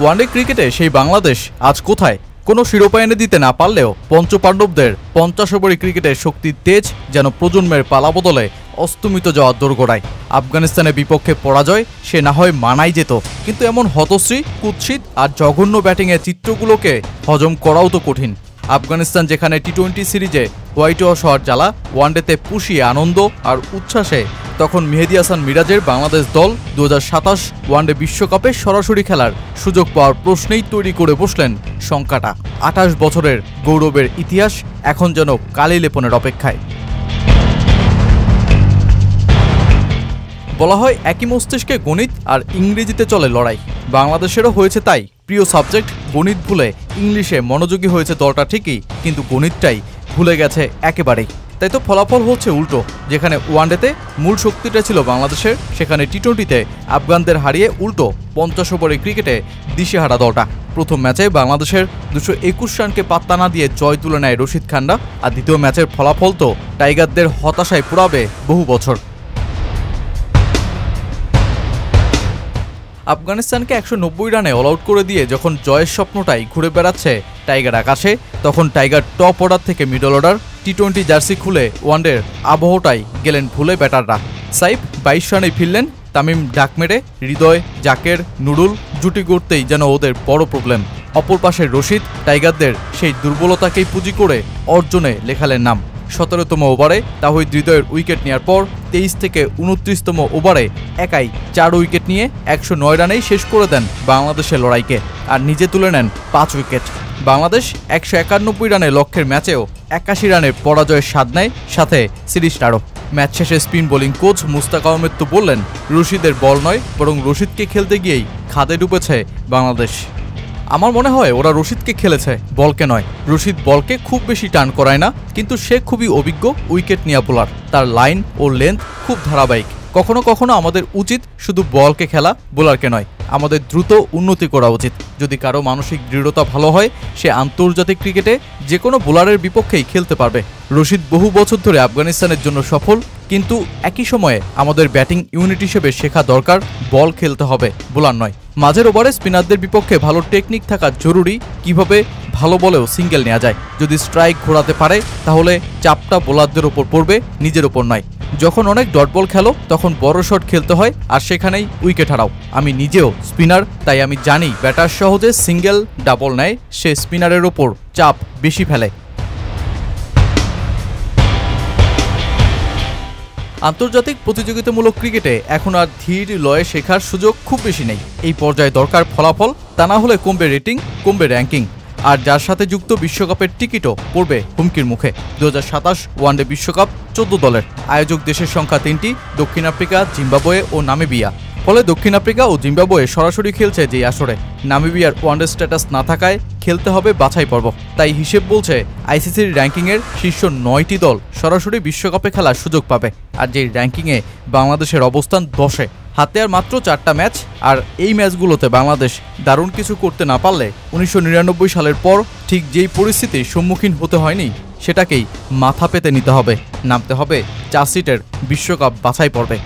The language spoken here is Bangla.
ওয়ানডে ক্রিকেটে সেই বাংলাদেশ আজ কোথায়? কোনো শিরোপা এনে দিতে না পারলেও পঞ্চপাণ্ডবদের 50 ওভারি ক্রিকেটের শক্তির তেজ যেন প্রজন্মের পালাবদলে অস্তমিত যাওয়ার দোরগোড়ায়। আফগানিস্তানের বিপক্ষে পরাজয় সে না হয় মানাই যেত, কিন্তু এমন হতশ্রী, কুৎসিত আর জঘন্য ব্যাটিংয়ের চিত্রগুলোকে হজম করাও তো কঠিন। আফগানিস্তান যেখানে টি-20 সিরিজে হোয়াইট ওয়াশ হওয়ার জ্বালা, ওয়ানডেতে পুষিয়ে আনন্দ আর উচ্ছ্বাসে, তখন মেহেদী হাসান মিরাজের বাংলাদেশ দল 2027 ওয়ানডে বিশ্বকাপে সরাসরি খেলার সুযোগ পাওয়ার প্রশ্নেই তৈরি করে বসলেন শঙ্কাটা। 28 বছরের গৌরবের ইতিহাস এখন যেন কালি লেপনের অপেক্ষায়। বলা হয় একই মস্তিষ্কে গণিত আর ইংরেজিতে চলে লড়াই। বাংলাদেশেরও হয়েছে তাই। প্রিয় সাবজেক্ট গণিত ভুলে ইংলিশে মনোযোগী হয়েছে দলটা ঠিকই, কিন্তু গণিতটাই ভুলে গেছে একেবারেই। তাই তো ফলাফল হচ্ছে উল্টো। যেখানে ওয়ানডেতে মূল শক্তিটা ছিল বাংলাদেশের, সেখানে টি-20তে আফগানদের হারিয়ে উল্টো 50 ওভারের ক্রিকেটে দিশেহারা দলটা। প্রথম ম্যাচে বাংলাদেশের 221 রানকে পাত্তা না দিয়ে জয় তুলে নেয় রশিদ খানরা, আর দ্বিতীয় ম্যাচের ফলাফল তো টাইগারদের হতাশায় পুরাবে বহু বছর। আফগানিস্তানকে 190 রানে অল আউট করে দিয়ে যখন জয়ের স্বপ্নটাই ঘুরে বেড়াচ্ছে টাইগার আকাশে, তখন টাইগার টপ অর্ডার থেকে মিডল অর্ডার টি-20 জার্সি খুলে ওয়ানডের আবহটাই গেলেন ভুলে ব্যাটাররা। সাইফ 22 রানে ফিরলেন, তামিম ডাক মেরে, হৃদয়, জাকের, নুরুল জুটি গড়তেই যেন ওদের বড় প্রবলেম। অপর পাশে রশিদ টাইগারদের সেই দুর্বলতাকেই পুঁজি করে অর্জনে লেখালেন নাম। 17তম ওভারে তাহিদ হৃদয়ের উইকেট নেওয়ার পর 23 থেকে 29তম ওভারে একাই 4 উইকেট নিয়ে 109 রানেই শেষ করে দেন বাংলাদেশের লড়াইকে, আর নিজে তুলে নেন 5 উইকেট। বাংলাদেশ 191 রানের লক্ষ্যের ম্যাচেও 81 রানের পরাজয়ের স্বাদ নেয়, সাথে সিরিজটারও। ম্যাচ শেষে spin bowling coach Mushtaq Ahmed তো বললেন, রশিদের বল নয় বরং রশিদকে খেলতে গিয়েই খাদে ডুবেছে বাংলাদেশ। আমার মনে হয় ওরা রশিদকে খেলেছে, বলকে নয়। রশিদ বলকে খুব বেশি টার্ন করায় না, কিন্তু সে খুবই অভিজ্ঞ উইকেট নেওয়া বোলার। তার লাইন ও লেন্থ খুব ধারাবাহিক। কখনো কখনো আমাদের উচিত শুধু বলকে খেলা, বোলারকে নয়। আমাদের দ্রুত উন্নতি করা উচিত। যদি কারো মানসিক দৃঢ়তা ভালো হয়, সে আন্তর্জাতিক ক্রিকেটে যে কোনো বোলারের বিপক্ষেই খেলতে পারবে। রশিদ বহু বছর ধরে আফগানিস্তানের জন্য সফল, কিন্তু একই সময়ে আমাদের ব্যাটিং ইউনিট হিসেবে শেখা দরকার, বল খেলতে হবে, বোলার নয়। মাঝের ওভারে স্পিনারদের বিপক্ষে ভালো টেকনিক থাকা জরুরি, কিভাবে ভালো বলেও সিঙ্গেল নেওয়া যায়। যদি স্ট্রাইক ঘোরাতে পারে তাহলে চাপটা বোলারদের ওপর পড়বে, নিজের ওপর নয়। যখন অনেক ডট বল খেলো তখন বড় শট খেলতে হয়, আর সেখানেই উইকেট হারাও। আমি নিজেও স্পিনার, তাই আমি জানি ব্যাটার সহজে সিঙ্গেল ডাবল নেয়, সে স্পিনারের ওপর চাপ বেশি ফেলে। আন্তর্জাতিক প্রতিযোগিতামূলক ক্রিকেটে এখন আর ধীর লয়ে শেখার সুযোগ খুব বেশি নেই। এই পর্যায়ে দরকার ফলাফল, তা না হলে কমবে রেটিং, কমবে র্যাঙ্কিং, আর যার সাথে যুক্ত বিশ্বকাপের টিকিটও পড়বে হুমকির মুখে। 2027 ওয়ানডে বিশ্বকাপ 14 দলের। আয়োজক দেশের সংখ্যা 3টি, দক্ষিণ আফ্রিকা, জিম্বাবুয়ে ও নামিবিয়া। ফলে দক্ষিণ আফ্রিকা ও জিম্বাবুয়ে সরাসরি খেলছে যেই আসরে। নামিবিয়ার ওয়ানডে স্ট্যাটাস না থাকায় খেলতে হবে বাছাই পর্ব। তাই হিসেব বলছে আইসিসির র্যাঙ্কিংয়ের শীর্ষ 9টি দল সরাসরি বিশ্বকাপে খেলার সুযোগ পাবে, আর যেই র্যাঙ্কিংয়ে বাংলাদেশের অবস্থান 10-এ। হাতে আর মাত্র 4টা ম্যাচ, আর এই ম্যাচগুলোতে বাংলাদেশ দারুণ কিছু করতে না পারলে 1999 সালের পর ঠিক যেই পরিস্থিতির সম্মুখীন হতে হয়নি, সেটাকেই মাথা পেতে নিতে হবে। নামতে হবে 4 সিটের বিশ্বকাপ বাছাই পর্বে।